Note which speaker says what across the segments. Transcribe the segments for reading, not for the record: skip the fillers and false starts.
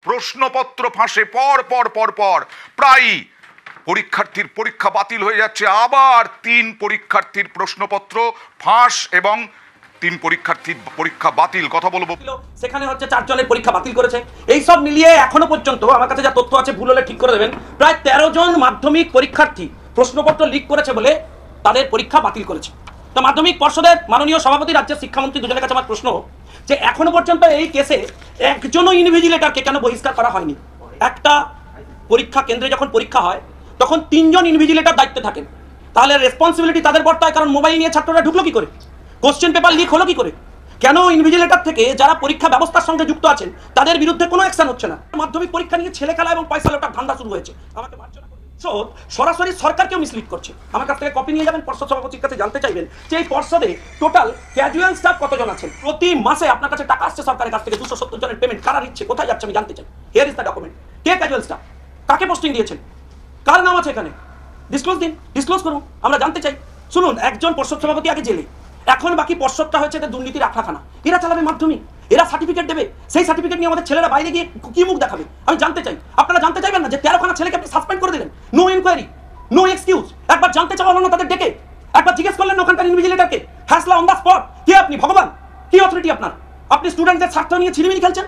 Speaker 1: প্রশ্নপত্র ফাঁসে পর পর পর পর প্রায় পরীক্ষার্থীর পরীক্ষা বাতিল হয়ে যাচ্ছে। আবার 3 পরীক্ষার্থীর প্রশ্নপত্র ফাঁস এবং 3 পরীক্ষার্থীর পরীক্ষা বাতিল। কথা বলবো,
Speaker 2: সেখানে হচ্ছে 4 জনের পরীক্ষা বাতিল করেছে। এই সব মিলিয়ে এখনো পর্যন্ত আমার কাছে যা তথ্য আছে, ভুল হলে ঠিক করে দেবেন, প্রায় 13 জন মাধ্যমিক পরীক্ষার্থী প্রশ্নপত্র লিক করেছে বলে তাদের পরীক্ষা বাতিল করেছে। তো মাধ্যমিক পর্ষদের মাননীয় সভাপতি, রাজ্যের শিক্ষামন্ত্রী দুজনের কাছে আমার প্রশ্ন যে এখনো পর্যন্ত এই কেসে একজনও ইনভিজিলেটরকে কেন বহিষ্কার করা হয়নি? একটা পরীক্ষা কেন্দ্রে যখন পরীক্ষা হয় তখন 3 জন ইনভিজিলেটর দায়িত্বে থাকেন, তাহলে রেসপন্সিবিলিটি তাদের বর্তায়। কারণ মোবাইল নিয়ে ছাত্ররা ঢুকলো কি করে? কোশ্চেন পেপার লিক হলো কি করে? কেন ইনভিজিলেটর থেকে যারা পরীক্ষা ব্যবস্থার সঙ্গে যুক্ত আছেন তাদের বিরুদ্ধে কোনো অ্যাকশন হচ্ছে না? মাধ্যমিক পরীক্ষা নিয়ে ছেলে খেলা এবং পয়সা লোটার ধান্দা শুরু হয়েছে। আমাকে সরাসরি সরকারকেও মিসলিড করছে। আমার কাছ থেকে কপি নিয়ে যাবেন, পর্ষদ সভাপতির কাছে জানতে চাইবেন যে এই পর্ষদে টোটাল ক্যাজুয়াল স্টাফ কতজন আছেন। প্রতি মাসে আপনার কাছে টাকা আসছে সরকারের কাছ থেকে 270 জনের পেমেন্ট কারা নিচ্ছে, কোথায় যাচ্ছে আমি জানতে চাই। Here is the document. K casual staff, কাকে পোস্টিং দিয়েছেন, কার নাম আছে এখানে? ডিসক্লোজ দিন, ডিসক্লোজ করুন, আমরা জানতে চাই। শুনুন, একজন পর্ষদ সভাপতি আগে জেলে, এখন বাকি পর্ষদটা হয়েছে এদের দুর্নীতির আখড়াখানা। এরা চালাবে মাধ্যমিক, এরা সার্টিফিকেট দেবে, সেই সার্টিফিকেট নিয়ে আমাদের ছেলেরা বাইরে গিয়ে কি মুখ দেখাবে আমি জানতে চাই। আপনারা জানতে চাইবেন না যে 13খানা ছেলেকে আপনি সাসপেন্ড করে দিলেন? No inquiry, no excuse. একবার জানতে চাওয়া হলো না তাদের ডেকে? একবার জিজ্ঞেস করলেন না ওখানকার ইনভিজিলেটরকে? ফ্যাসলা অন দ্য স্পট। কে আপনি? ভগবান? কি অথরিটি আপনার? আপনি স্টুডেন্টদের স্বার্থ নিয়ে ছিনিমিনি খেলছেন,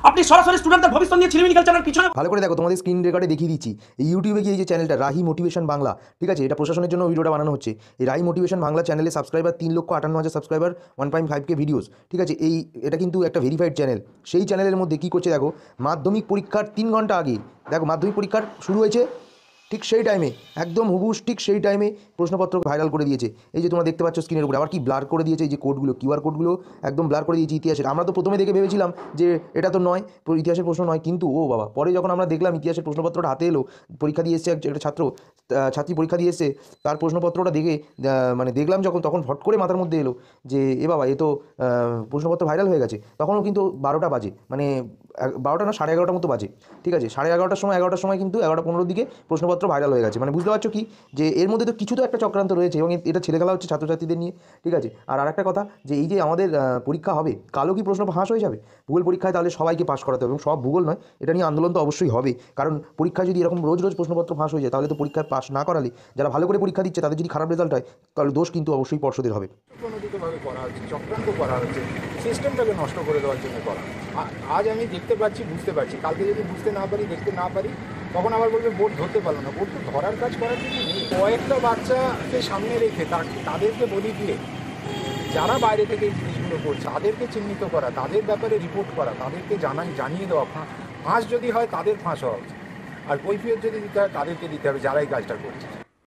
Speaker 2: আপনি সরাসরি স্টুডেন্টদের ভবিষ্যৎ নিয়ে ছিনিমিনি খেলছেন। আর পিছনে
Speaker 3: ভালো করে দেখো, তোমাদের স্ক্রিন রেকর্ডে দেখিয়ে দিচ্ছি। এই ইউটিউবে গিয়ে এই যে চ্যানেলটা রাহি মোটিভেশন বাংলা, ঠিক আছে, এটা প্রশাসনের জন্য ভিডিওটা বানানো হচ্ছে। এই রাহি মোটিভেশন বাংলা চ্যানেলে সাবস্ক্রাইবার 3,58,000 সাবস্ক্রাইবার, 1.5K ভিডিওস, ঠিক আছে। এটা কিন্তু একটা ভেরিফাইড চ্যানেল। সেই চ্যানেলের মধ্যে কী করছে দেখো, মাধ্যমিক পরীক্ষার 3 ঘন্টা আগে দেখো, মাধ্যমিক পরীক্ষার শুরু হয়েছে ঠিক সেই টাইমে, একদম হুবুস ঠিক সেই টাইমে প্রশ্নপত্র ভাইরাল করে দিয়েছে। এই যে তোমরা দেখতে পাচ্ছ স্ক্রিনের উপরে, আবার কি ব্লার করে দিয়েছে এই যে কোডগুলো, কিউআর কোডগুলো একদম ব্লার করে দিয়েছে ইতিহাসের। আমরা তো প্রথমে দেখে ভেবেছিলাম যে এটা তো নয়, ইতিহাসের প্রশ্ন নয়, কিন্তু ও বাবা, পরে যখন আমরা দেখলাম ইতিহাসের প্রশ্নপত্রটা হাতে এলো, পরীক্ষা দিয়ে এসছে একটা ছাত্রী পরীক্ষা দিয়ে এসছে, তার প্রশ্নপত্রটা দেখে মানে দেখলাম যখন, তখন হট করে মাথার মধ্যে এলো যে এ বাবা, এ তো প্রশ্নপত্র ভাইরাল হয়ে গেছে। তখনও কিন্তু 12টা বাজে, মানে 12টা না 11:30 মতো বাজে, ঠিক আছে। 11:30টার সময় কিন্তু 11:15 দিকে প্রশ্নপত্র ভাইরাল হয়ে গেছে। মানে বুঝতে পারছো কি, যে এর মধ্যে তো কিছু তো একটা চক্রান্ত রয়েছে, এবং এটা ছেলে খেলা হচ্ছে ছাত্রছাত্রীদের নিয়ে, ঠিক আছে। আর একটা কথা, যে এই যে আমাদের পরীক্ষা হবে, কালও কি প্রশ্ন ফাঁস হয়ে যাবে ভূগোল পরীক্ষায়? তাহলে সবাইকে পাস করাতে হবে, এবং সব ভূগোল নয়, এটা নিয়ে আন্দোলন তো অবশ্যই হবে। কারণ পরীক্ষায় যদি এরকম রোজ রোজ প্রশ্নপত্র ফাঁস হয়ে যায়, তাহলে তো পরীক্ষায় পাস না করালে, যারা ভালো করে পরীক্ষা দিচ্ছে তাদের যদি খারাপ রেজাল্ট হয়, তাহলে দোষ কিন্তু অবশ্যই পর্ষদের হবে।
Speaker 4: প্রণোদিতভাবে করা হচ্ছে, চক্রান্ত করা হচ্ছে, সিস্টেমটাকে নষ্ট করে দেওয়ার জন্য করা। আজ আমি দেখতে পাচ্ছি, বুঝতে পারছি, কালকে যদি বুঝতে না পারি, দেখতে না পারি, তখন আবার বলবে বোর্ড ধরতে পারলো না। বোর্ড তো ধরার কাজ করার জন্য নেই। কয়েকটা বাচ্চাকে সামনে রেখে তাদেরকে বলি দিয়ে যারা বাইরে থেকে এই জিনিসগুলো করছে তাদেরকে চিহ্নিত করা, তাদের ব্যাপারে রিপোর্ট করা, তাদেরকে জানিয়ে দেওয়া। ফাঁস যদি হয় তাদের ফাঁস হওয়া উচিত, আর কৈফিয়ত যদি দিতে হয় তাদেরকে দিতে হবে যারা এই কাজটা করছে।